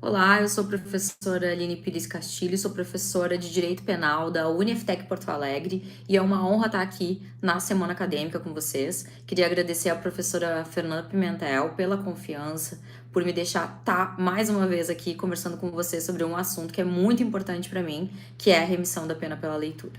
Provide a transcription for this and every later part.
Olá, eu sou a professora Aline Pires Castilho, sou professora de Direito Penal da UniFTech Porto Alegre e é uma honra estar aqui na Semana Acadêmica com vocês. Queria agradecer à professora Fernanda Pimentel pela confiança, por me deixar estar mais uma vez aqui conversando com vocês sobre um assunto que é muito importante para mim, que é a remissão da pena pela leitura.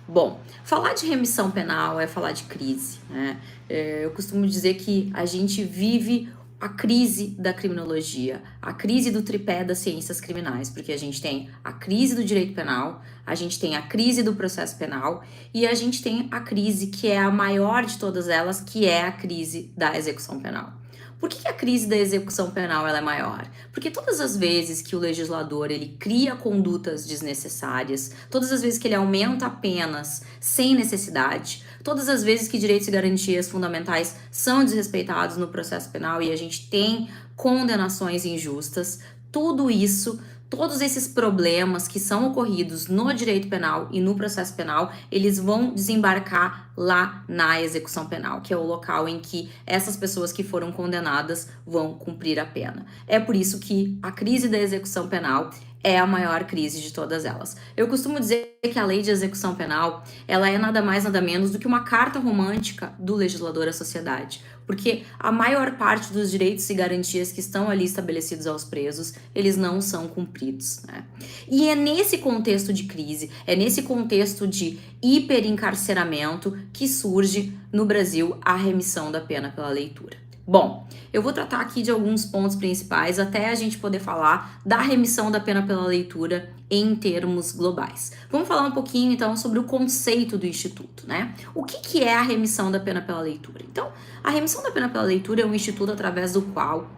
Bom, falar de remissão penal é falar de crise, né? Eu costumo dizer que a gente vive a crise da criminologia, a crise do tripé das ciências criminais, porque a gente tem a crise do direito penal, a gente tem a crise do processo penal e a gente tem a crise que é a maior de todas elas, que é a crise da execução penal. Por que a crise da execução penal ela é maior? Porque todas as vezes que o legislador ele cria condutas desnecessárias, todas as vezes que ele aumenta penas sem necessidade, todas as vezes que direitos e garantias fundamentais são desrespeitados no processo penal e a gente tem condenações injustas, tudo isso, todos esses problemas que são ocorridos no direito penal e no processo penal, eles vão desembarcar lá na execução penal, que é o local em que essas pessoas que foram condenadas vão cumprir a pena. É por isso que a crise da execução penal é a maior crise de todas elas. Eu costumo dizer que a lei de execução penal, ela é nada mais nada menos do que uma carta romântica do legislador à sociedade, porque a maior parte dos direitos e garantias que estão ali estabelecidos aos presos, eles não são cumpridos, né? E é nesse contexto de crise, é nesse contexto de hiperencarceramento que surge no Brasil a remissão da pena pela leitura. Bom, eu vou tratar aqui de alguns pontos principais até a gente poder falar da remissão da pena pela leitura em termos globais. Vamos falar um pouquinho então sobre o conceito do instituto, né? O que é a remissão da pena pela leitura? Então, a remissão da pena pela leitura é um instituto através do qual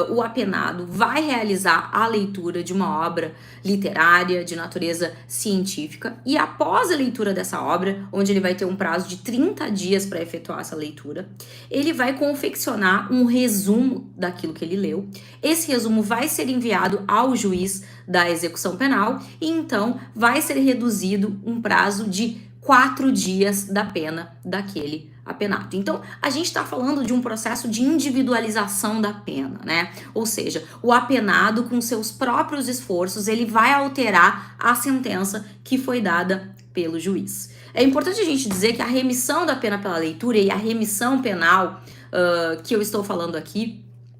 o apenado vai realizar a leitura de uma obra literária de natureza científica e após a leitura dessa obra, onde ele vai ter um prazo de 30 dias para efetuar essa leitura, ele vai confeccionar um resumo daquilo que ele leu. Esse resumo vai ser enviado ao juiz da execução penal e então vai ser reduzido um prazo de 4 dias da pena daquele apenado. Então, a gente está falando de um processo de individualização da pena, né? Ou seja, o apenado, com seus próprios esforços, ele vai alterar a sentença que foi dada pelo juiz. É importante a gente dizer que a remissão da pena pela leitura e a remissão penal que eu estou falando aqui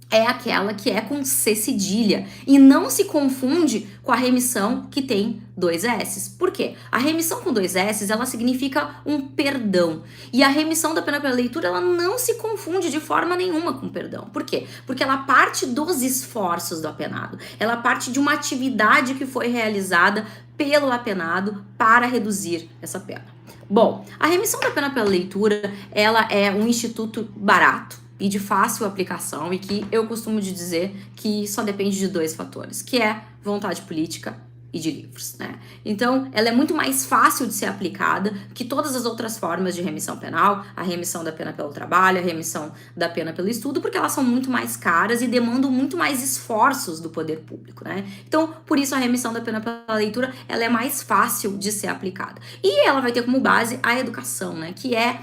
é aquela que é com C cedilha e não se confunde com a remissão que tem 2 S's. Por quê? A remissão com 2 S's, ela significa um perdão. E a remissão da pena pela leitura, ela não se confunde de forma nenhuma com perdão. Por quê? Porque ela parte dos esforços do apenado. Ela parte de uma atividade que foi realizada pelo apenado para reduzir essa pena. Bom, a remissão da pena pela leitura, ela é um instituto barato e de fácil aplicação e que eu costumo dizer que só depende de 2 fatores, que é vontade política e de livros, né? Então, ela é muito mais fácil de ser aplicada que todas as outras formas de remissão penal, a remissão da pena pelo trabalho, a remissão da pena pelo estudo, porque elas são muito mais caras e demandam muito mais esforços do poder público, né? Então, por isso a remissão da pena pela leitura, ela é mais fácil de ser aplicada. E ela vai ter como base a educação, né? Que é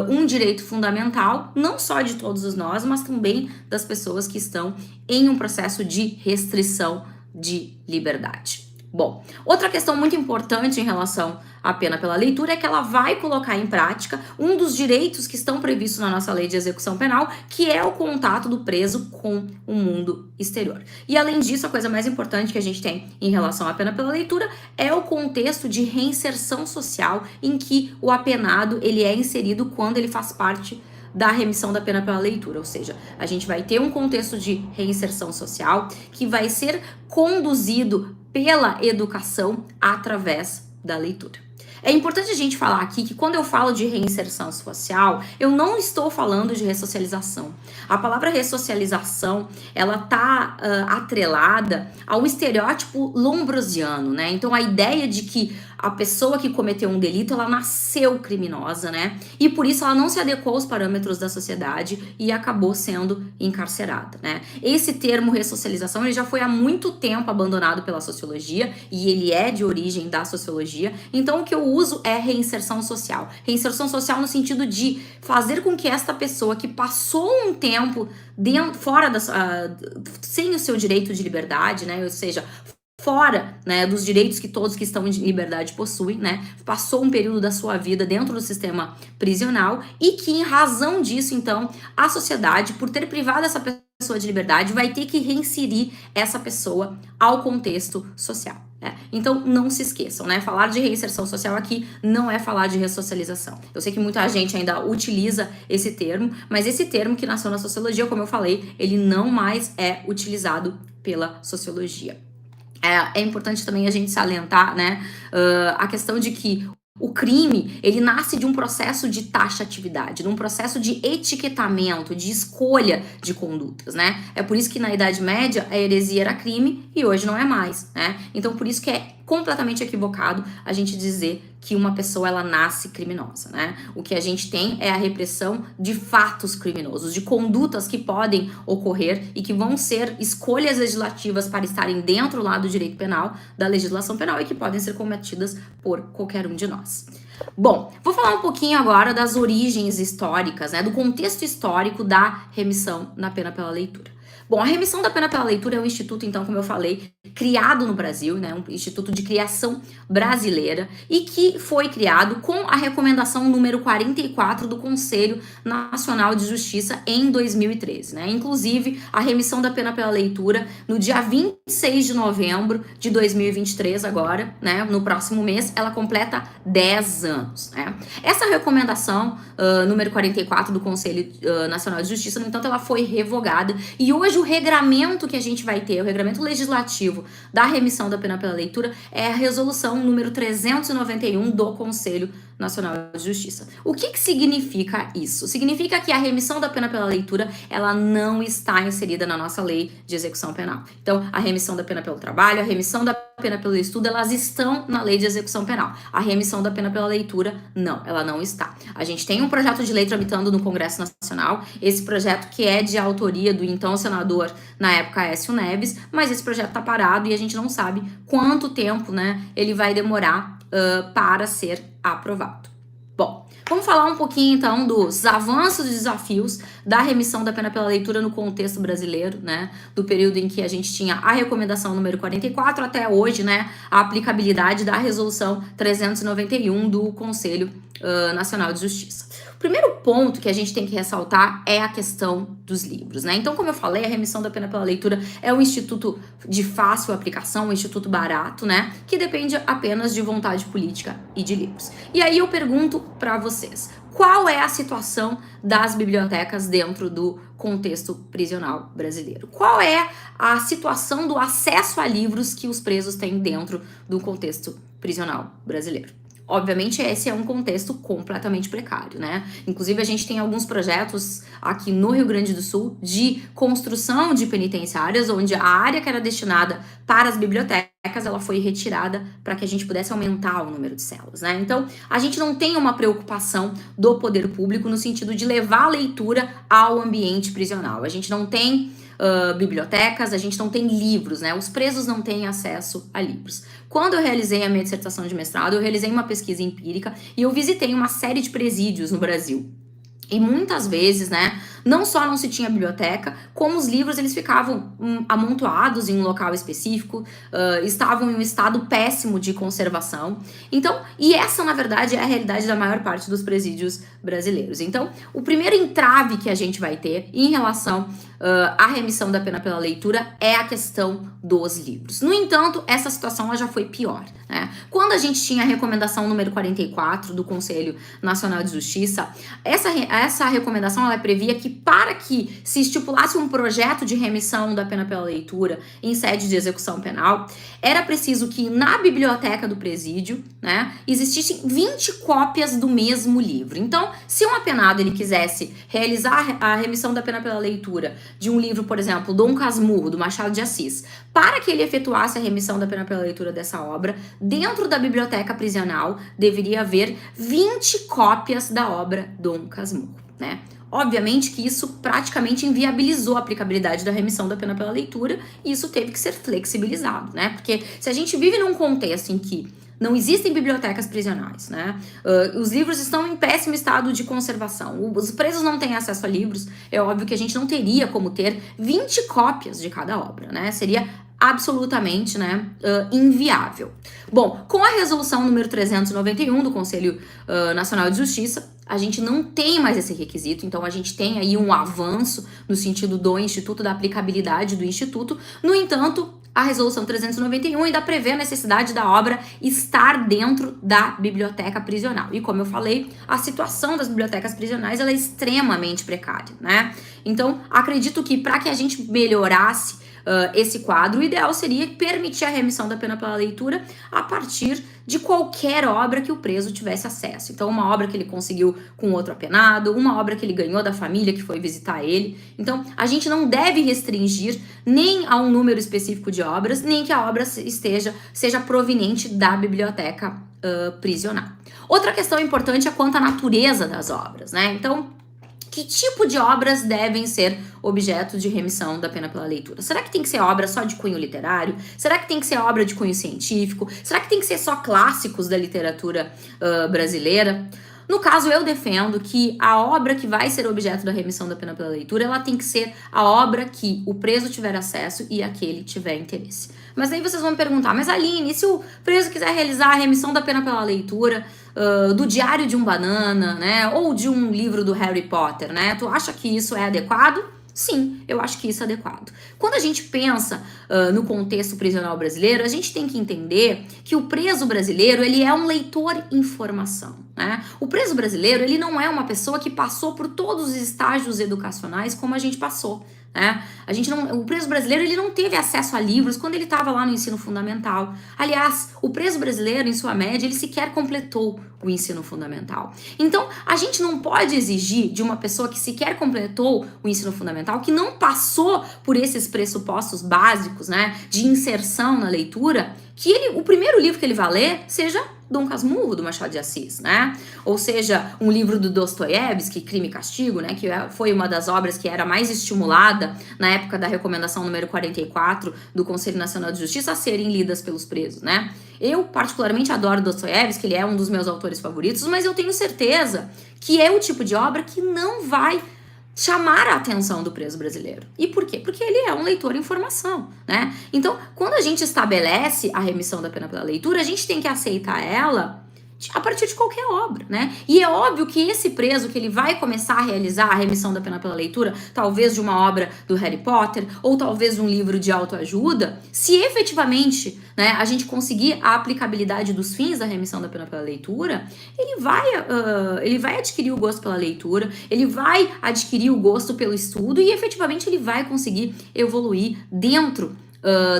um direito fundamental, não só de todos nós, mas também das pessoas que estão em um processo de restrição de liberdade. Bom, outra questão muito importante em relação à pena pela leitura é que ela vai colocar em prática um dos direitos que estão previstos na nossa lei de execução penal, que é o contato do preso com o mundo exterior. E além disso, a coisa mais importante que a gente tem em relação à pena pela leitura é o contexto de reinserção social em que o apenado ele é inserido quando ele faz parte da remissão da pena pela leitura, ou seja, a gente vai ter um contexto de reinserção social que vai ser conduzido pela educação através da leitura. É importante a gente falar aqui que quando eu falo de reinserção social, eu não estou falando de ressocialização. A palavra ressocialização, ela tá atrelada ao estereótipo lombrosiano, né? Então a ideia de que a pessoa que cometeu um delito, ela nasceu criminosa, né? E por isso ela não se adequou aos parâmetros da sociedade e acabou sendo encarcerada, né? Esse termo ressocialização, ele já foi há muito tempo abandonado pela sociologia e ele é de origem da sociologia. Então o que eu uso é reinserção social. Reinserção social no sentido de fazer com que esta pessoa que passou um tempo fora sem o seu direito de liberdade, né? Ou seja, fora, né, dos direitos que todos que estão em liberdade possuem, né, passou um período da sua vida dentro do sistema prisional e que, em razão disso, então, a sociedade, por ter privado essa pessoa de liberdade, vai ter que reinserir essa pessoa ao contexto social. Né? Então, não se esqueçam, né, falar de reinserção social aqui não é falar de ressocialização. Eu sei que muita gente ainda utiliza esse termo, mas esse termo que nasceu na sociologia, como eu falei, ele não mais é utilizado pela sociologia. É importante também a gente salientar, né, a questão de que o crime, ele nasce de um processo de taxatividade, de um processo de etiquetamento, de escolha de condutas, né? É por isso que na Idade Média a heresia era crime e hoje não é mais, né? Então por isso que é completamente equivocado a gente dizer que uma pessoa ela nasce criminosa, né? O que a gente tem é a repressão de fatos criminosos, de condutas que podem ocorrer e que vão ser escolhas legislativas para estarem dentro lá do direito penal, da legislação penal e que podem ser cometidas por qualquer um de nós. Bom, vou falar um pouquinho agora das origens históricas, né, do contexto histórico da remissão da pena pela leitura. Bom, a remissão da pena pela leitura é um instituto, então, como eu falei, criado no Brasil, né, um instituto de criação brasileira e que foi criado com a recomendação número 44 do Conselho Nacional de Justiça em 2013, né? Inclusive, a remissão da pena pela leitura no dia 26 de novembro de 2023 agora, né, no próximo mês, ela completa 10 anos, né? Essa recomendação número 44 do Conselho Nacional de Justiça, no entanto, ela foi revogada e hoje o regramento que a gente vai ter, o regramento legislativo da remissão da pena pela leitura é a resolução número 391 do Conselho Nacional de Justiça. O que significa isso? Significa que a remissão da pena pela leitura, ela não está inserida na nossa lei de execução penal. Então, a remissão da pena pelo trabalho, a remissão da pena pelo estudo, elas estão na lei de execução penal. A remissão da pena pela leitura, não, ela não está. A gente tem um projeto de lei tramitando no Congresso Nacional, esse projeto que é de autoria do então senador, na época, Aécio Neves, mas esse projeto está parado e a gente não sabe quanto tempo, né, ele vai demorar para ser aprovado. Bom, vamos falar um pouquinho então dos avanços e desafios da remissão da pena pela leitura no contexto brasileiro, né? Do período em que a gente tinha a recomendação número 44 até hoje, né? A aplicabilidade da resolução 391 do Conselho Nacional de Justiça. O primeiro ponto que a gente tem que ressaltar é a questão dos livros, né? Então, como eu falei, a remissão da pena pela leitura é um instituto de fácil aplicação, um instituto barato, né? Que depende apenas de vontade política e de livros. E aí eu pergunto para vocês, qual é a situação das bibliotecas dentro do contexto prisional brasileiro? Qual é a situação do acesso a livros que os presos têm dentro do contexto prisional brasileiro? Obviamente, esse é um contexto completamente precário, né? Inclusive, a gente tem alguns projetos aqui no Rio Grande do Sul de construção de penitenciárias, onde a área que era destinada para as bibliotecas, ela foi retirada para que a gente pudesse aumentar o número de celas, né? Então, a gente não tem uma preocupação do poder público no sentido de levar a leitura ao ambiente prisional. A gente não tem bibliotecas, a gente não tem livros, né? Os presos não têm acesso a livros. Quando eu realizei a minha dissertação de mestrado, eu realizei uma pesquisa empírica e eu visitei uma série de presídios no Brasil. E muitas vezes, né, não só não se tinha biblioteca, como os livros eles ficavam amontoados em um local específico, estavam em um estado péssimo de conservação. Então, e essa na verdade é a realidade da maior parte dos presídios brasileiros. Então, o primeiro entrave que a gente vai ter em relação à remissão da pena pela leitura é a questão dos livros. No entanto, essa situação ela já foi pior, né? Quando a gente tinha a recomendação número 44 do Conselho Nacional de Justiça, essa recomendação ela previa que para que se estipulasse um projeto de remissão da pena pela leitura em sede de execução penal, era preciso que na biblioteca do presídio, né, existissem 20 cópias do mesmo livro. Então, se um apenado ele quisesse realizar a remissão da pena pela leitura de um livro, por exemplo, Dom Casmurro, do Machado de Assis, para que ele efetuasse a remissão da pena pela leitura dessa obra, dentro da biblioteca prisional deveria haver 20 cópias da obra Dom Casmurro, né? Obviamente que isso praticamente inviabilizou a aplicabilidade da remissão da pena pela leitura e isso teve que ser flexibilizado, né? Porque se a gente vive num contexto em que não existem bibliotecas prisionais, né? Os livros estão em péssimo estado de conservação, os presos não têm acesso a livros, é óbvio que a gente não teria como ter 20 cópias de cada obra, né? Seria absolutamente, né, inviável. Bom, com a resolução número 391 do Conselho Nacional de Justiça, a gente não tem mais esse requisito, então a gente tem aí um avanço no sentido do Instituto, da aplicabilidade do Instituto. No entanto, a resolução 391 ainda prevê a necessidade da obra estar dentro da biblioteca prisional. E como eu falei, a situação das bibliotecas prisionais ela é extremamente precária, né? Então, acredito que para que a gente melhorasse esse quadro, o ideal seria permitir a remissão da pena pela leitura a partir de qualquer obra que o preso tivesse acesso. Então, uma obra que ele conseguiu com outro apenado, uma obra que ele ganhou da família que foi visitar ele. Então, a gente não deve restringir nem a um número específico de obras, nem que a obra seja proveniente da biblioteca prisional. Outra questão importante é quanto à natureza das obras, né? Então, que tipo de obras devem ser objeto de remissão da pena pela leitura? Será que tem que ser obra só de cunho literário? Será que tem que ser obra de cunho científico? Será que tem que ser só clássicos da literatura brasileira? No caso, eu defendo que a obra que vai ser objeto da remissão da pena pela leitura, ela tem que ser a obra que o preso tiver acesso e a que ele tiver interesse. Mas aí vocês vão me perguntar, mas Aline, e se o preso quiser realizar a remissão da pena pela leitura do Diário de um Banana, né, ou de um livro do Harry Potter, né, tu acha que isso é adequado? Sim, eu acho que isso é adequado. Quando a gente pensa no contexto prisional brasileiro, a gente tem que entender que o preso brasileiro, ele é um leitor em formação, né? O preso brasileiro, ele não é uma pessoa que passou por todos os estágios educacionais como a gente passou, né? O preso brasileiro, ele não teve acesso a livros quando ele estava lá no ensino fundamental. Aliás, o preso brasileiro, em sua média, ele sequer completou o ensino fundamental. Então, a gente não pode exigir de uma pessoa que sequer completou o ensino fundamental, que não passou por esses pressupostos básicos, né, de inserção na leitura, que o primeiro livro que ele vai ler seja Dom Casmurro, do Machado de Assis, né? Ou seja, um livro do Dostoiévski, Crime e Castigo, né? Que foi uma das obras que era mais estimulada na época da recomendação número 44 do Conselho Nacional de Justiça a serem lidas pelos presos, né? Eu, particularmente, adoro Dostoiévski, ele é um dos meus autores favoritos, mas eu tenho certeza que é o tipo de obra que não vai chamar a atenção do preso brasileiro. E por quê? Porque ele é um leitor em formação, né? Então, quando a gente estabelece a remissão da pena pela leitura, a gente tem que aceitar ela a partir de qualquer obra, né? E é óbvio que esse preso que ele vai começar a realizar a remissão da pena pela leitura, talvez de uma obra do Harry Potter, ou talvez de um livro de autoajuda, se efetivamente, né, a gente conseguir a aplicabilidade dos fins da remissão da pena pela leitura, ele vai adquirir o gosto pela leitura, ele vai adquirir o gosto pelo estudo e efetivamente ele vai conseguir evoluir dentro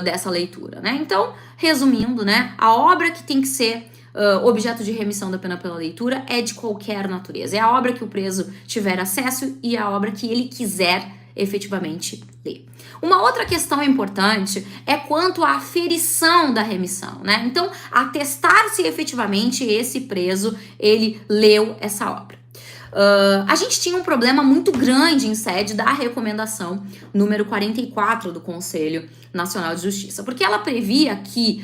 dessa leitura, né? Então, resumindo, né, a obra que tem que ser objeto de remissão da pena pela leitura é de qualquer natureza. É a obra que o preso tiver acesso e a obra que ele quiser efetivamente ler. Uma outra questão importante é quanto à aferição da remissão, né? Então, atestar se efetivamente esse preso, ele leu essa obra. A gente tinha um problema muito grande em sede da recomendação número 44 do Conselho Nacional de Justiça, porque ela previa que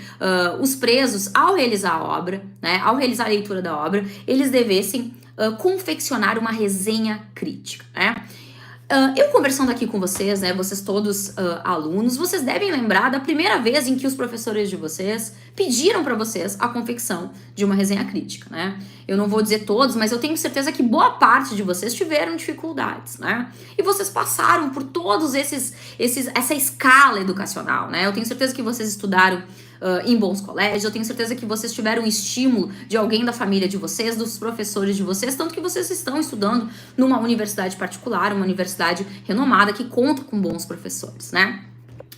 os presos, ao realizar a obra, né, ao realizar a leitura da obra, eles devessem confeccionar uma resenha crítica, né? Eu conversando aqui com vocês, né, vocês todos alunos, vocês devem lembrar da primeira vez em que os professores de vocês pediram para vocês a confecção de uma resenha crítica, né? Eu não vou dizer todos, mas eu tenho certeza que boa parte de vocês tiveram dificuldades, né? E vocês passaram por todos essa escala educacional, né? Eu tenho certeza que vocês estudaram em bons colégios, eu tenho certeza que vocês tiveram estímulo de alguém da família de vocês, dos professores de vocês, tanto que vocês estão estudando numa universidade particular, uma universidade renomada que conta com bons professores, né?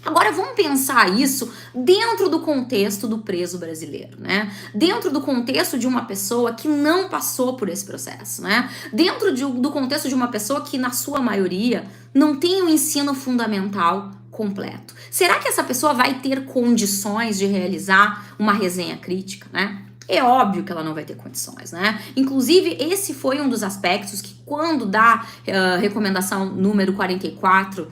Agora vamos pensar isso dentro do contexto do preso brasileiro, né? Dentro do contexto de uma pessoa que não passou por esse processo, né? Dentro do contexto de uma pessoa que, na sua maioria, não tem o ensino fundamental completo. Será que essa pessoa vai ter condições de realizar uma resenha crítica, né? É óbvio que ela não vai ter condições, né? Inclusive, esse foi um dos aspectos que, quando da recomendação número 44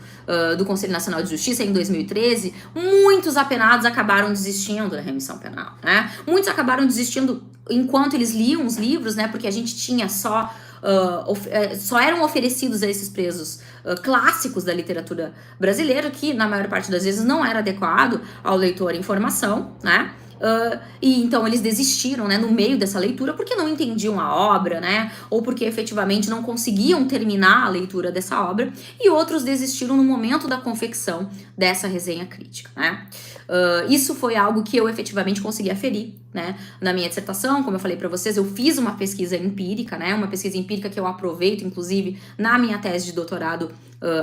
do Conselho Nacional de Justiça, em 2013, muitos apenados acabaram desistindo da remissão penal, né? Muitos acabaram desistindo enquanto eles liam os livros, né? Porque a gente tinha só eram oferecidos a esses presos clássicos da literatura brasileira, que na maior parte das vezes não era adequado ao leitor em formação, né? E então eles desistiram, né, no meio dessa leitura porque não entendiam a obra, né, ou porque efetivamente não conseguiam terminar a leitura dessa obra, e outros desistiram no momento da confecção dessa resenha crítica, né. Isso foi algo que eu efetivamente consegui aferir, né, na minha dissertação. Como eu falei para vocês, eu fiz uma pesquisa empírica, né, uma pesquisa empírica que eu aproveito, inclusive, na minha tese de doutorado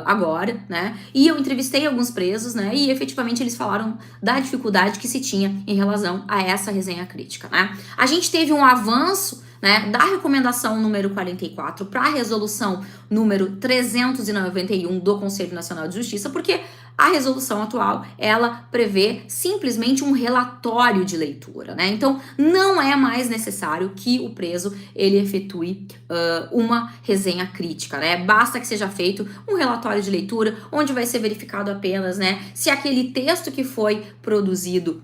agora, né, e eu entrevistei alguns presos, né, e efetivamente eles falaram da dificuldade que se tinha em relação a essa resenha crítica, né. A gente teve um avanço, né, da recomendação número 44 para a resolução número 391 do Conselho Nacional de Justiça, porque a resolução atual, ela prevê simplesmente um relatório de leitura, né? Então, não é mais necessário que o preso, ele efetue uma resenha crítica, né? Basta que seja feito um relatório de leitura, onde vai ser verificado apenas, né, se aquele texto que foi produzido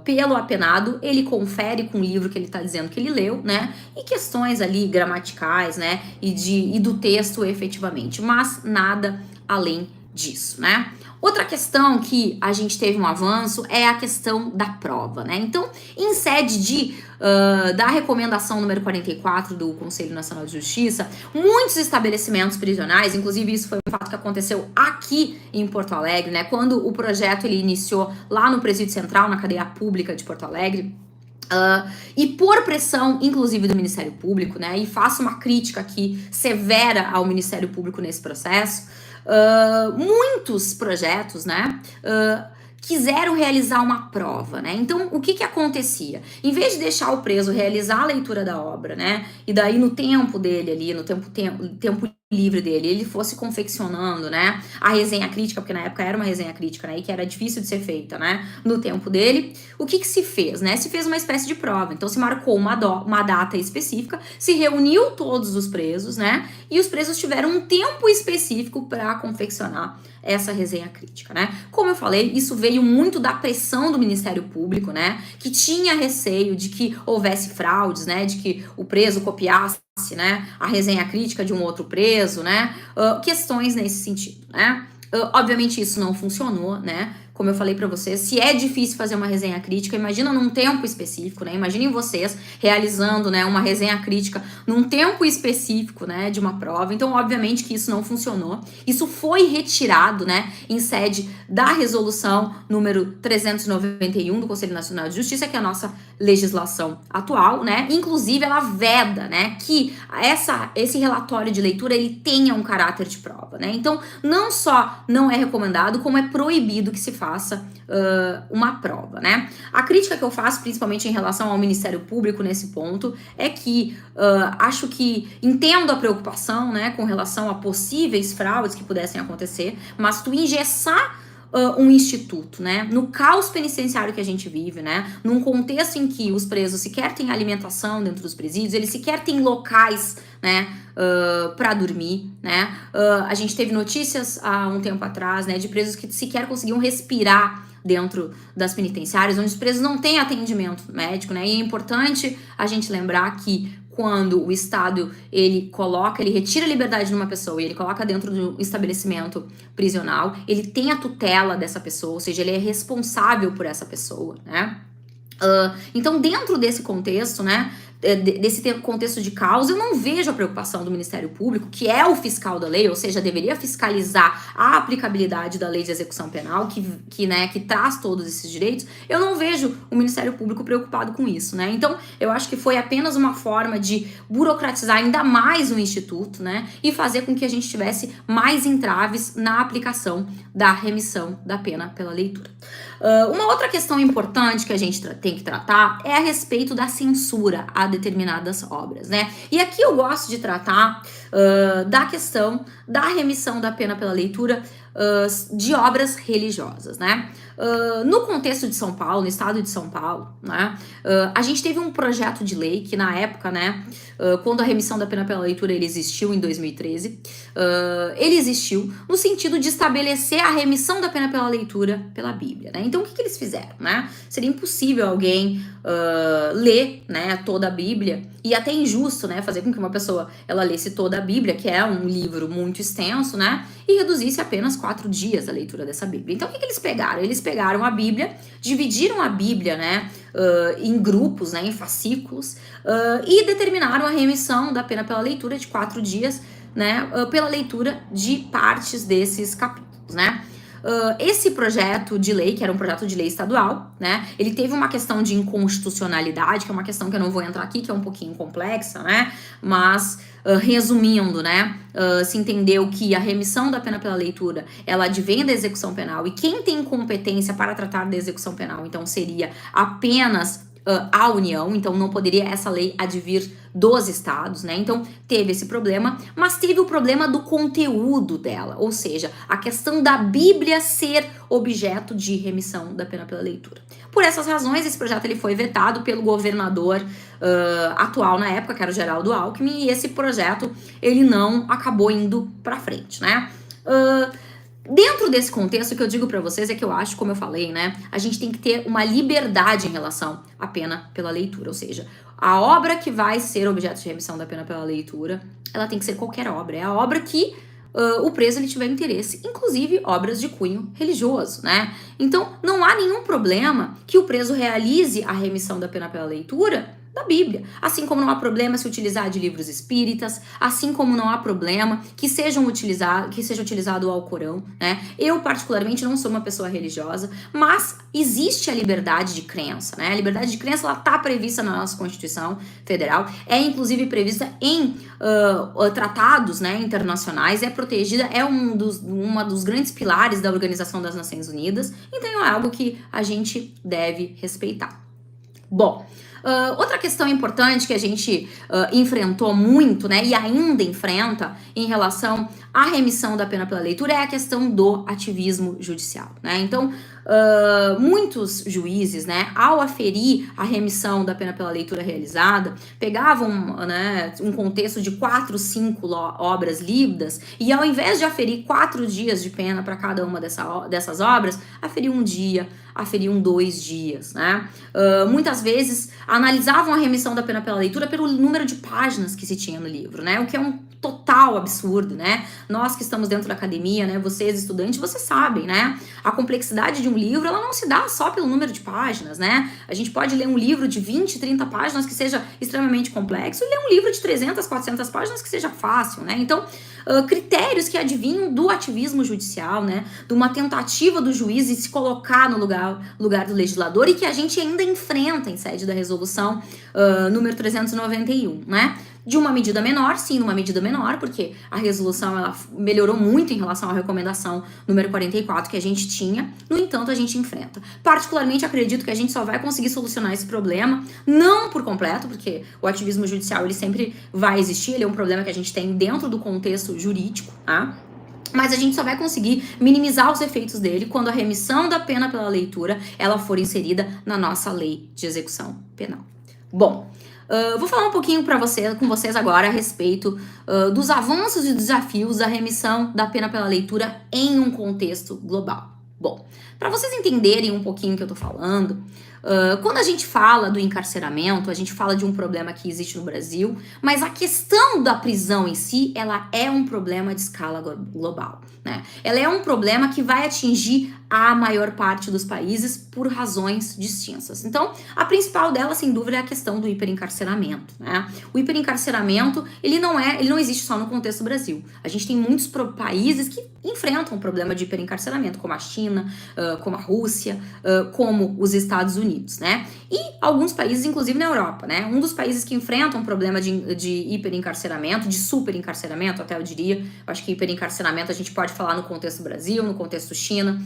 pelo apenado, ele confere com o livro que ele está dizendo que ele leu, né? E questões ali gramaticais, né? E do texto efetivamente, mas nada além disso, né? Outra questão que a gente teve um avanço é a questão da prova, né? Então, em sede da recomendação número 44 do Conselho Nacional de Justiça, muitos estabelecimentos prisionais, inclusive isso foi um fato que aconteceu aqui em Porto Alegre, né? Quando o projeto ele iniciou lá no Presídio Central, na cadeia pública de Porto Alegre, e por pressão, inclusive, do Ministério Público, né? E faço uma crítica aqui severa ao Ministério Público nesse processo. Muitos projetos, né, quiseram realizar uma prova, né? Então, o que acontecia? Em vez de deixar o preso realizar a leitura da obra, né, e daí no tempo dele ali, no tempo livre dele, ele fosse confeccionando, né, a resenha crítica, porque na época era uma resenha crítica, né, e que era difícil de ser feita, né, no tempo dele, o que se fez, né? Se fez uma espécie de prova. Então, se marcou uma data específica, se reuniu todos os presos, né, e os presos tiveram um tempo específico para confeccionar essa resenha crítica, né? Como eu falei, isso veio muito da pressão do Ministério Público, né, que tinha receio de que houvesse fraudes, né, de que o preso copiasse, né, a resenha crítica de um outro preso, né, questões nesse sentido, né. Obviamente isso não funcionou, né, como eu falei para vocês, se é difícil fazer uma resenha crítica, imagina num tempo específico, né, imaginem vocês realizando, né, uma resenha crítica num tempo específico, né, de uma prova. Então, obviamente que isso não funcionou, isso foi retirado, né, em sede da resolução número 391 do Conselho Nacional de Justiça, que é a nossa legislação atual, né, inclusive ela veda, né, que esse relatório de leitura, ele tenha um caráter de prova, né, então não só não é recomendado, como é proibido que se faça uma prova, né. A crítica que eu faço, principalmente em relação ao Ministério Público nesse ponto, é que acho que entendo a preocupação, né, com relação a possíveis fraudes que pudessem acontecer, mas tu engessar um instituto, né, no caos penitenciário que a gente vive, né, num contexto em que os presos sequer têm alimentação dentro dos presídios, eles sequer têm locais, né, para dormir, né, a gente teve notícias há um tempo atrás, né, de presos que sequer conseguiam respirar dentro das penitenciárias, onde os presos não têm atendimento médico, né, e é importante a gente lembrar que quando o Estado, ele retira a liberdade de uma pessoa e ele coloca dentro de um estabelecimento prisional, ele tem a tutela dessa pessoa, ou seja, ele é responsável por essa pessoa, né? Então, dentro desse contexto, né, desse contexto de causa, eu não vejo a preocupação do Ministério Público, que é o fiscal da lei, ou seja, deveria fiscalizar a aplicabilidade da lei de execução penal, que traz todos esses direitos. Eu não vejo o Ministério Público preocupado com isso, né? Então, eu acho que foi apenas uma forma de burocratizar ainda mais o Instituto, né? E fazer com que a gente tivesse mais entraves na aplicação da remissão da pena pela leitura. Uma outra questão importante que a gente tem que tratar é a respeito da censura a determinadas obras, né? E aqui eu gosto de tratar da questão da remissão da pena pela leitura de obras religiosas, né? No contexto de São Paulo, no estado de São Paulo, né, a gente teve um projeto de lei que na época, né, quando a remissão da pena pela leitura ele existiu em 2013, ele existiu no sentido de estabelecer a remissão da pena pela leitura pela Bíblia, né? Então o que eles fizeram, né? Seria impossível alguém ler, né, toda a Bíblia, e até injusto, né, fazer com que uma pessoa ela lesse toda a Bíblia, que é um livro muito extenso, né, e reduzisse apenas 4 dias a leitura dessa Bíblia. Então o que eles pegaram? Eles pegaram a Bíblia, dividiram a Bíblia, né, em grupos, né, em fascículos, e determinaram a remissão da pena pela leitura de 4 dias, né, pela leitura de partes desses capítulos, né. Esse projeto de lei, que era um projeto de lei estadual, né, ele teve uma questão de inconstitucionalidade, que é uma questão que eu não vou entrar aqui, que é um pouquinho complexa, né, mas resumindo, né, se entendeu que a remissão da pena pela leitura, ela advém da execução penal, e quem tem competência para tratar da execução penal, então seria apenas a União, então não poderia essa lei advir dos estados, né? Então teve esse problema, mas teve o problema do conteúdo dela, ou seja, a questão da Bíblia ser objeto de remissão da pena pela leitura. Por essas razões, esse projeto ele foi vetado pelo governador atual na época, que era o Geraldo Alckmin, e esse projeto ele não acabou indo para frente, né? Dentro desse contexto, o que eu digo pra vocês é que eu acho, como eu falei, né, a gente tem que ter uma liberdade em relação à pena pela leitura, ou seja, a obra que vai ser objeto de remissão da pena pela leitura, ela tem que ser qualquer obra, é a obra que o preso ele tiver interesse, inclusive obras de cunho religioso, né? Então, não há nenhum problema que o preso realize a remissão da pena pela leitura da Bíblia, assim como não há problema se utilizar de livros espíritas, assim como não há problema que seja utilizado o Alcorão, né? Eu particularmente não sou uma pessoa religiosa, mas existe a liberdade de crença, né? A liberdade de crença ela está prevista na nossa Constituição Federal, é inclusive prevista em tratados, né, internacionais, é protegida, é uma dos grandes pilares da Organização das Nações Unidas, então é algo que a gente deve respeitar. Bom, outra questão importante que a gente enfrentou muito, né, e ainda enfrenta em relação à remissão da pena pela leitura é a questão do ativismo judicial, né? Então, muitos juízes, né, ao aferir a remissão da pena pela leitura realizada, pegavam, né, um contexto de 4, 5 obras lívidas e ao invés de aferir 4 dias de pena para cada uma dessas obras, aferiam 1 dia, aferiam 2 dias, né? Muitas vezes analisavam a remissão da pena pela leitura pelo número de páginas que se tinha no livro, né? O que é um total absurdo, né? Nós que estamos dentro da academia, né? Vocês estudantes, vocês sabem, né? A complexidade de um livro, ela não se dá só pelo número de páginas, né? A gente pode ler um livro de 20, 30 páginas que seja extremamente complexo e ler um livro de 300, 400 páginas que seja fácil, né? Então, critérios que advinham do ativismo judicial, né? De uma tentativa do juiz de se colocar no lugar do legislador e que a gente ainda enfrenta em sede da resolução número 391, né? De uma medida menor, sim, numa medida menor, porque a resolução ela melhorou muito em relação à recomendação número 44 que a gente tinha, no entanto, a gente enfrenta. Particularmente, acredito que a gente só vai conseguir solucionar esse problema, não por completo, porque o ativismo judicial ele sempre vai existir, ele é um problema que a gente tem dentro do contexto jurídico, tá? Mas a gente só vai conseguir minimizar os efeitos dele quando a remissão da pena pela leitura ela for inserida na nossa lei de execução penal. Bom, vou falar um pouquinho com vocês agora a respeito dos avanços e desafios da remissão da pena pela leitura em um contexto global. Bom, para vocês entenderem um pouquinho o que eu tô falando, Quando a gente fala do encarceramento, a gente fala de um problema que existe no Brasil, mas a questão da prisão em si, ela é um problema de escala global, né? Ela é um problema que vai atingir a maior parte dos países por razões distintas. Então, a principal dela, sem dúvida, é a questão do hiperencarceramento, né? O hiperencarceramento, ele não existe só no contexto do Brasil. A gente tem muitos países que enfrentam o problema de hiperencarceramento, como a China, como a Rússia, como os Estados Unidos, né? E alguns países, inclusive na Europa, né? Um dos países que enfrentam o problema de hiperencarceramento, de superencarceramento, até eu diria, eu acho que hiperencarceramento a gente pode falar no contexto Brasil, no contexto China,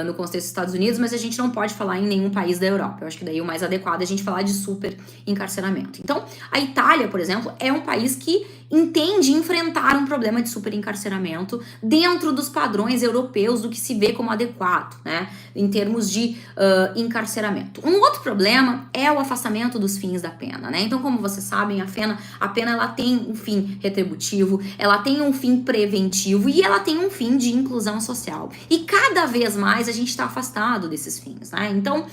no contexto dos Estados Unidos, mas a gente não pode falar em nenhum país da Europa. Eu acho que daí o mais adequado é a gente falar de super encarceramento. Então, a Itália, por exemplo, é um país que entende enfrentar um problema de super encarceramento dentro dos padrões europeus do que se vê como adequado, né, em termos de encarceramento. Um outro problema é o afastamento dos fins da pena, né? Então, como vocês sabem, a pena ela tem um fim retributivo, ela tem um fim preventivo e ela tem um fim de inclusão social. E cada vez mais a gente está afastado desses fins, né? Então,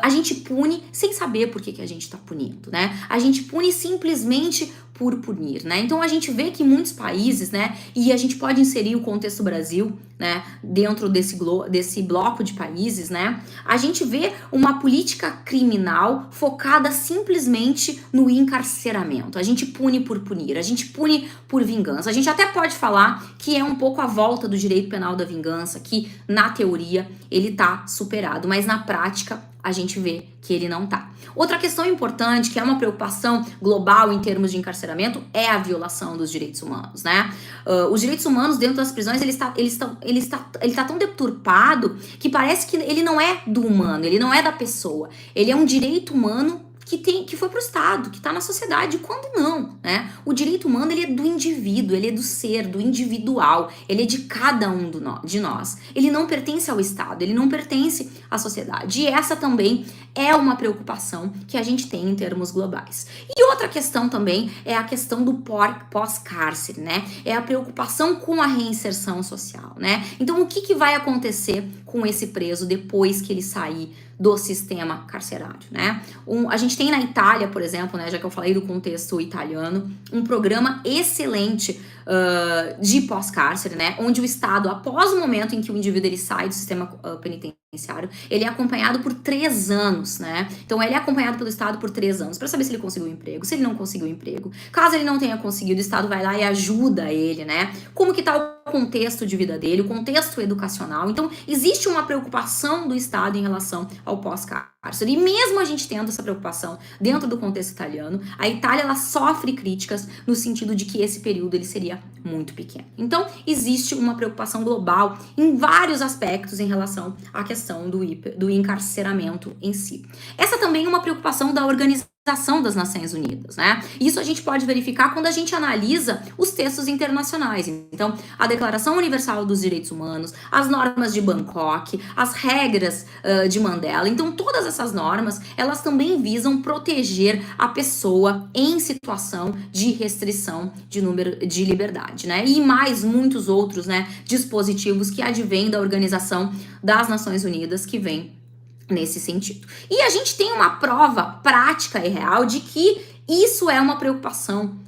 a gente pune sem saber por que a gente está punindo, né? A gente pune simplesmente por punir, né? Então a gente vê que muitos países, né, e a gente pode inserir o contexto Brasil, né, dentro desse bloco de países, né, a gente vê uma política criminal focada simplesmente no encarceramento. A gente pune por punir, a gente pune por vingança. A gente até pode falar que é um pouco a volta do direito penal da vingança, que na teoria ele tá superado, mas na prática a gente vê que ele não tá. Outra questão importante, que é uma preocupação global em termos de encarceramento, é a violação dos direitos humanos, né? Os direitos humanos dentro das prisões, ele tá tão deturpado que parece que ele não é do humano, ele não é da pessoa. Ele é um direito humano que foi pro Estado, que tá na sociedade, quando não, né? O direito humano, ele é do indivíduo, ele é do ser, do individual, ele é de cada um de nós. Ele não pertence ao Estado, ele não pertence à sociedade. E essa também é uma preocupação que a gente tem em termos globais. E outra questão também é a questão do pós-cárcere, né? É a preocupação com a reinserção social, né? Então, o que vai acontecer com esse preso depois que ele sair do sistema carcerário, né? A gente tem na Itália, por exemplo, né, já que eu falei do contexto italiano, um programa excelente de pós-cárcere, né, onde o Estado, após o momento em que o indivíduo ele sai do sistema penitenciário, ele é acompanhado por 3 anos, né? Então ele é acompanhado pelo Estado por 3 anos, para saber se ele conseguiu um emprego, se ele não conseguiu um emprego. Caso ele não tenha conseguido, o Estado vai lá e ajuda ele, né? Como que tá o contexto de vida dele, o contexto educacional. Então, existe uma preocupação do Estado em relação ao pós-cárcere. E mesmo a gente tendo essa preocupação dentro do contexto italiano, a Itália, ela sofre críticas no sentido de que esse período ele seria muito pequeno. Então, existe uma preocupação global em vários aspectos em relação à questão do encarceramento em si. Essa também é uma preocupação da organização das Nações Unidas, né? Isso a gente pode verificar quando a gente analisa os textos internacionais. Então, a Declaração Universal dos Direitos Humanos, as normas de Bangkok, as regras de Mandela. Então, todas essas normas, elas também visam proteger a pessoa em situação de restrição de liberdade, né? E mais muitos outros, né, dispositivos que advêm da Organização das Nações Unidas, que vem nesse sentido. E a gente tem uma prova prática e real de que isso é uma preocupação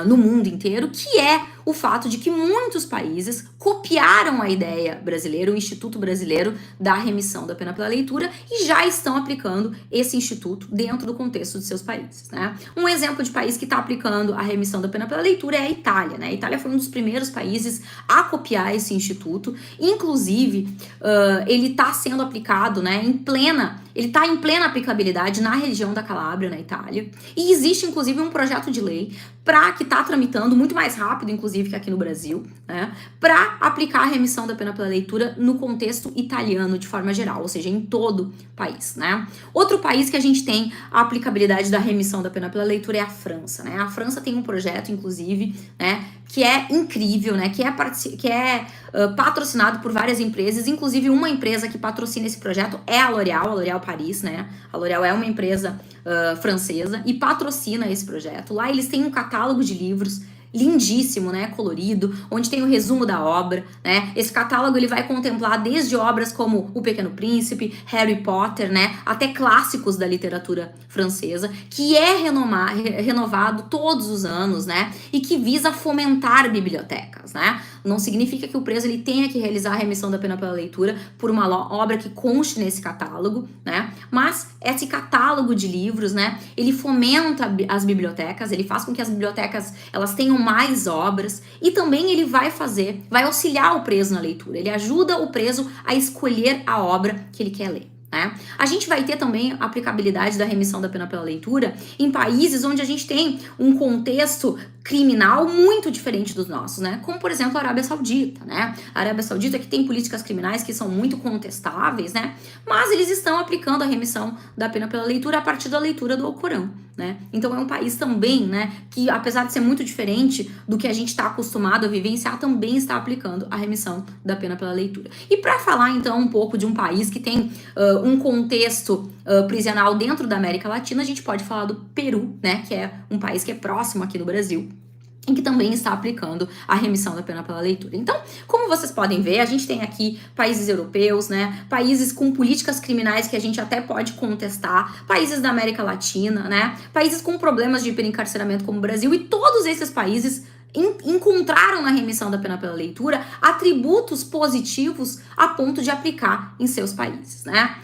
no mundo inteiro, que é o fato de que muitos países copiaram a ideia brasileira, o Instituto Brasileiro da Remissão da Pena pela Leitura, e já estão aplicando esse instituto dentro do contexto de seus países, né? Um exemplo de país que está aplicando a remissão da pena pela leitura é a Itália, né? A Itália foi um dos primeiros países a copiar esse instituto, inclusive ele está sendo aplicado, né, ele está em plena aplicabilidade na região da Calábria, na Itália, e existe inclusive um projeto de lei que está tramitando muito mais rápido, inclusive, que aqui no Brasil, né, para aplicar a remissão da pena pela leitura no contexto italiano de forma geral, ou seja, em todo o país, né. Outro país que a gente tem a aplicabilidade da remissão da pena pela leitura é a França, né. A França tem um projeto, inclusive, né, que é incrível, né, que é patrocinado por várias empresas, inclusive uma empresa que patrocina esse projeto é a L'Oréal Paris, né. A L'Oréal é uma empresa francesa e patrocina esse projeto. Lá eles têm um catálogo de livros lindíssimo, né, colorido, onde tem o resumo da obra, né? Esse catálogo ele vai contemplar desde obras como O Pequeno Príncipe, Harry Potter, né, até clássicos da literatura francesa, que é renovado todos os anos, né, e que visa fomentar bibliotecas, né? Não significa que o preso ele tenha que realizar a remissão da pena pela leitura por uma obra que conste nesse catálogo, né? Mas esse catálogo de livros, né, ele fomenta as bibliotecas, ele faz com que as bibliotecas elas tenham mais obras e também ele vai auxiliar o preso na leitura. Ele ajuda o preso a escolher a obra que ele quer ler. Né? A gente vai ter também a aplicabilidade da remissão da pena pela leitura em países onde a gente tem um contexto criminal muito diferente dos nossos, né? Como, por exemplo, a Arábia Saudita, né? A Arábia Saudita que tem políticas criminais que são muito contestáveis, né? Mas eles estão aplicando a remissão da pena pela leitura a partir da leitura do Alcorão, né? Então é um país também, né, que apesar de ser muito diferente do que a gente está acostumado a vivenciar, também está aplicando a remissão da pena pela leitura. E para falar então um pouco de um país que tem um contexto prisional dentro da América Latina, a gente pode falar do Peru, né, que é um país que é próximo aqui do Brasil, em que também está aplicando a remissão da pena pela leitura. Então, como vocês podem ver, a gente tem aqui países europeus, né, países com políticas criminais que a gente até pode contestar, países da América Latina, né, países com problemas de hiperencarceramento como o Brasil, e todos esses países encontraram na remissão da pena pela leitura atributos positivos a ponto de aplicar em seus países, né.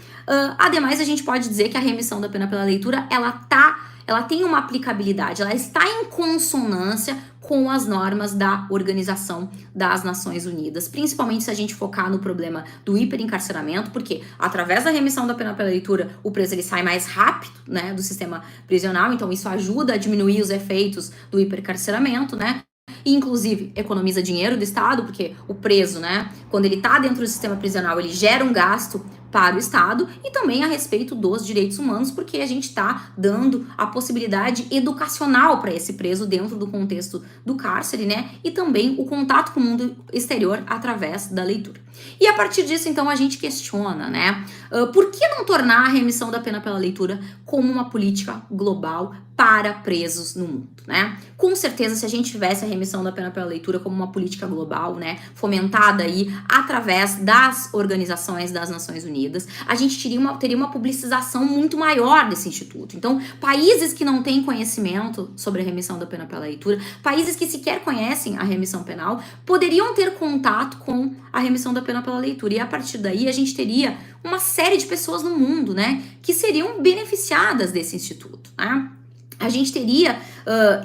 Ademais, a gente pode dizer que a remissão da pena pela leitura, ela tem uma aplicabilidade, ela está em consonância com as normas da Organização das Nações Unidas, principalmente se a gente focar no problema do hiperencarceramento, porque através da remissão da pena pela leitura, o preso ele sai mais rápido, né, do sistema prisional, então isso ajuda a diminuir os efeitos do hiperencarceramento, né? E, inclusive, economiza dinheiro do Estado, porque o preso, né, quando ele está dentro do sistema prisional, ele gera um gasto para o Estado, e também a respeito dos direitos humanos, porque a gente está dando a possibilidade educacional para esse preso dentro do contexto do cárcere, né? E também o contato com o mundo exterior através da leitura. E a partir disso, então, a gente questiona, né? Por que não tornar a remissão da pena pela leitura como uma política global para presos no mundo, né? Com certeza, se a gente tivesse a remissão da pena pela leitura como uma política global, né, fomentada aí através das organizações das Nações Unidas, a gente teria uma publicização muito maior desse instituto. Então, países que não têm conhecimento sobre a remissão da pena pela leitura, países que sequer conhecem a remissão penal, poderiam ter contato com a remissão da pena pela leitura. E a partir daí, a gente teria uma série de pessoas no mundo, né, que seriam beneficiadas desse instituto, né? A gente teria,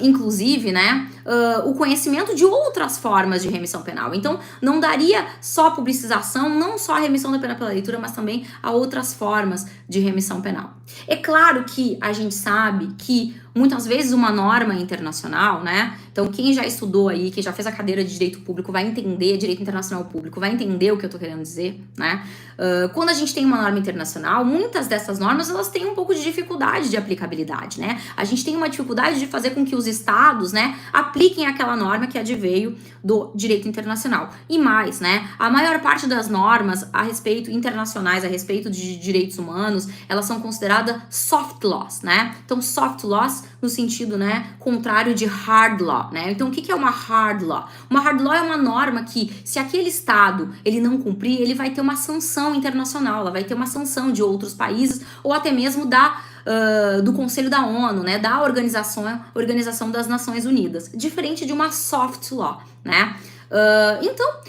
inclusive, né, o conhecimento de outras formas de remissão penal. Então, não daria só publicização, não só a remissão da pena pela leitura, mas também a outras formas de remissão penal. É claro que a gente sabe que muitas vezes uma norma internacional, né? Então, quem já estudou aí, quem já fez a cadeira de direito público vai entender, direito internacional público, vai entender o que eu tô querendo dizer, né? Quando a gente tem uma norma internacional, muitas dessas normas, elas têm um pouco de dificuldade de aplicabilidade, né? A gente tem uma dificuldade de fazer com que os estados, né, apliquem aquela norma que adveio do direito internacional. E mais, né, a maior parte das normas internacionais a respeito de direitos humanos, elas são consideradas soft laws, né? Então, soft laws no sentido, né, contrário de hard law, né? Então, o que é uma hard law? Uma hard law é uma norma que, se aquele estado ele não cumprir, ele vai ter uma sanção internacional, ela vai ter uma sanção de outros países ou até mesmo do Conselho da ONU, né, da Organização das Nações Unidas, diferente de uma soft law, né? Então,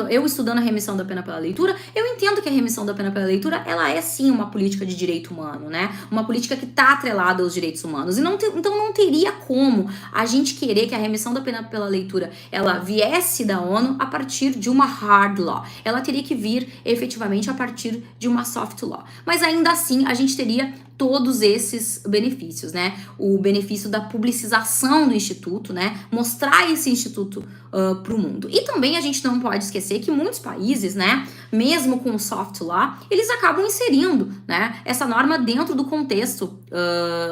eu estudando a remissão da pena pela leitura, eu entendo que a remissão da pena pela leitura, ela é sim uma política de direito humano, né? Uma política que está atrelada aos direitos humanos. E então não teria como a gente querer que a remissão da pena pela leitura, ela viesse da ONU a partir de uma hard law. Ela teria que vir efetivamente a partir de uma soft law. Mas ainda assim, a gente teria todos esses benefícios, né? O benefício da publicização do instituto, né? Mostrar esse instituto para o mundo. E também a gente não pode esquecer que muitos países, né, mesmo com o soft law, eles acabam inserindo, né, essa norma dentro do contexto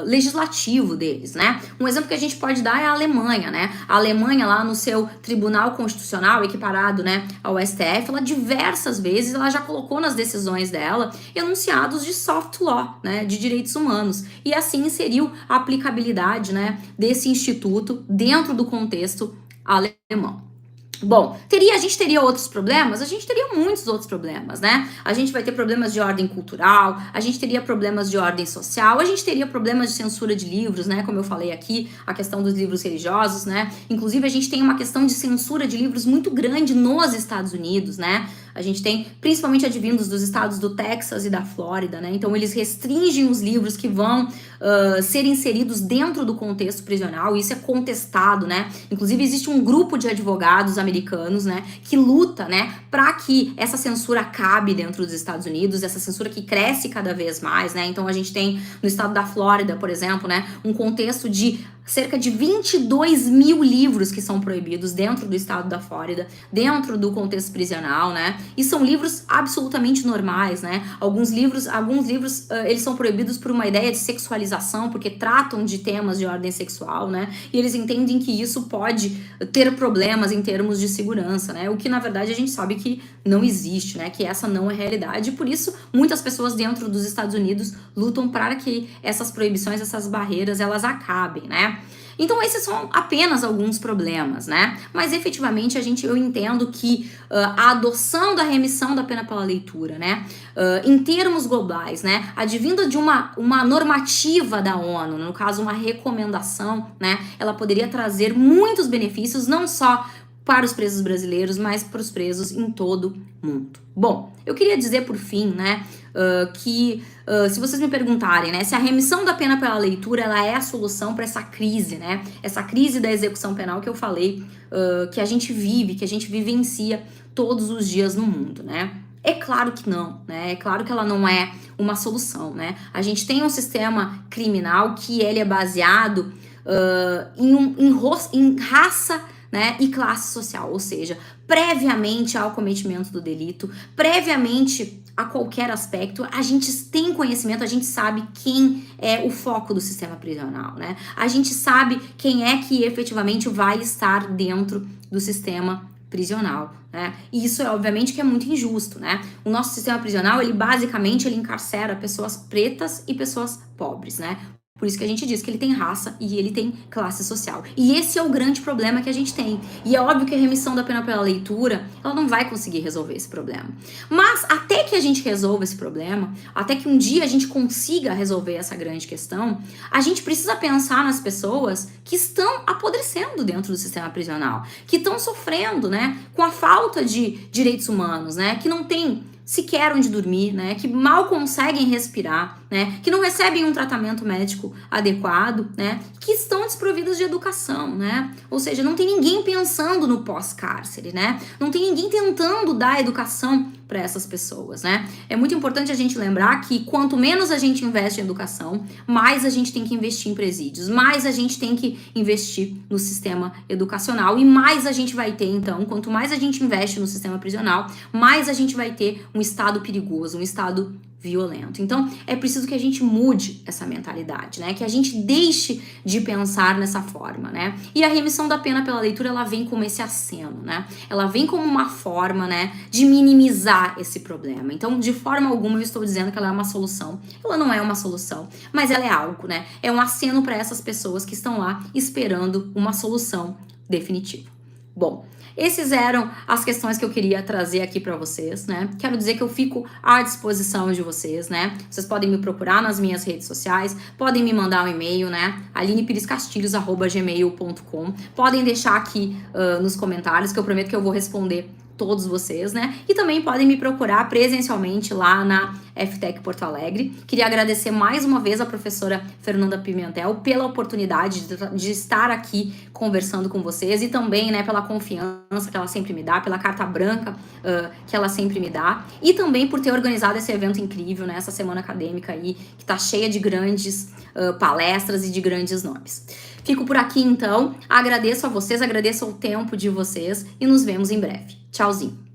legislativo deles, né. Um exemplo que a gente pode dar é a Alemanha, né. A Alemanha lá no seu Tribunal Constitucional, equiparado, né, ao STF, ela diversas vezes ela já colocou nas decisões dela enunciados de soft law, né, de direitos humanos, e assim inseriu a aplicabilidade, né, desse instituto dentro do contexto alemão. Bom, a gente teria outros problemas? A gente teria muitos outros problemas, né? A gente vai ter problemas de ordem cultural, a gente teria problemas de ordem social, a gente teria problemas de censura de livros, né? Como eu falei aqui, a questão dos livros religiosos, né? Inclusive, a gente tem uma questão de censura de livros muito grande nos Estados Unidos, né? A gente tem, principalmente advindos dos estados do Texas e da Flórida, né? Então, eles restringem os livros que vão ser inseridos dentro do contexto prisional, e isso é contestado, né? Inclusive, existe um grupo de advogados americanos, né, que luta, né, para que essa censura acabe dentro dos Estados Unidos, essa censura que cresce cada vez mais, né? Então, a gente tem no estado da Flórida, por exemplo, né, um contexto de cerca de 22 mil livros que são proibidos dentro do estado da Flórida, dentro do contexto prisional, né? E são livros absolutamente normais, né? Alguns livros, eles são proibidos por uma ideia de sexualização, porque tratam de temas de ordem sexual, né? E eles entendem que isso pode ter problemas em termos de segurança, né? O que, na verdade, a gente sabe que não existe, né? Que essa não é realidade. E por isso, muitas pessoas dentro dos Estados Unidos lutam para que essas proibições, essas barreiras, elas acabem, né? Então, esses são apenas alguns problemas, né? Mas, efetivamente, eu entendo que a adoção da remissão da pena pela leitura, né? Em termos globais, né? Advinda de uma normativa da ONU, no caso, uma recomendação, né? Ela poderia trazer muitos benefícios, não só para os presos brasileiros, mas para os presos em todo o mundo. Bom, eu queria dizer, por fim, né, que se vocês me perguntarem, né, se a remissão da pena pela leitura ela é a solução para essa crise, né, essa crise da execução penal que eu falei, que a gente vive, que a gente vivencia todos os dias no mundo, né? É claro que não, né? É claro que ela não é uma solução, né? A gente tem um sistema criminal que ele é baseado em raça, né, e classe social, ou seja, previamente ao cometimento do delito, previamente a qualquer aspecto, a gente tem conhecimento, a gente sabe quem é o foco do sistema prisional, né? A gente sabe quem é que efetivamente vai estar dentro do sistema prisional, né? E isso é obviamente que é muito injusto, né? O nosso sistema prisional, ele basicamente encarcera pessoas pretas e pessoas pobres, né? Por isso que a gente diz que ele tem raça e ele tem classe social. E esse é o grande problema que a gente tem. E é óbvio que a remissão da pena pela leitura, ela não vai conseguir resolver esse problema. Mas até que a gente resolva esse problema, até que um dia a gente consiga resolver essa grande questão, a gente precisa pensar nas pessoas que estão apodrecendo dentro do sistema prisional, que estão sofrendo, né, com a falta de direitos humanos, né, que não tem sequer onde dormir, né, que mal conseguem respirar, né, que não recebem um tratamento médico adequado, né, que estão desprovidas de educação, né, ou seja, não tem ninguém pensando no pós-cárcere, né, não tem ninguém tentando dar educação para essas pessoas, né. É muito importante a gente lembrar que quanto menos a gente investe em educação, mais a gente tem que investir em presídios, mais a gente tem que investir no sistema educacional e mais a gente vai ter, então, quanto mais a gente investe no sistema prisional, mais a gente vai ter um estado perigoso, um estado violento. Então, é preciso que a gente mude essa mentalidade, né? Que a gente deixe de pensar nessa forma, né? E a remissão da pena pela leitura, ela vem como esse aceno, né? Ela vem como uma forma, né, de minimizar esse problema. Então, de forma alguma, eu estou dizendo que ela é uma solução. Ela não é uma solução, mas ela é algo, né? É um aceno para essas pessoas que estão lá esperando uma solução definitiva. Bom, esses eram as questões que eu queria trazer aqui para vocês, né? Quero dizer que eu fico à disposição de vocês, né? Vocês podem me procurar nas minhas redes sociais, podem me mandar um e-mail, né? alinepirescastilhos@gmail.com. Podem deixar aqui nos comentários, que eu prometo que eu vou responder todos vocês, né? E também podem me procurar presencialmente lá na FTech Porto Alegre. Queria agradecer mais uma vez a professora Fernanda Pimentel pela oportunidade de estar aqui conversando com vocês e também, né, pela confiança que ela sempre me dá, pela carta branca que ela sempre me dá e também por ter organizado esse evento incrível, né, essa semana acadêmica aí, que tá cheia de grandes palestras e de grandes nomes. Fico por aqui então, agradeço a vocês, agradeço o tempo de vocês e nos vemos em breve. Tchauzinho!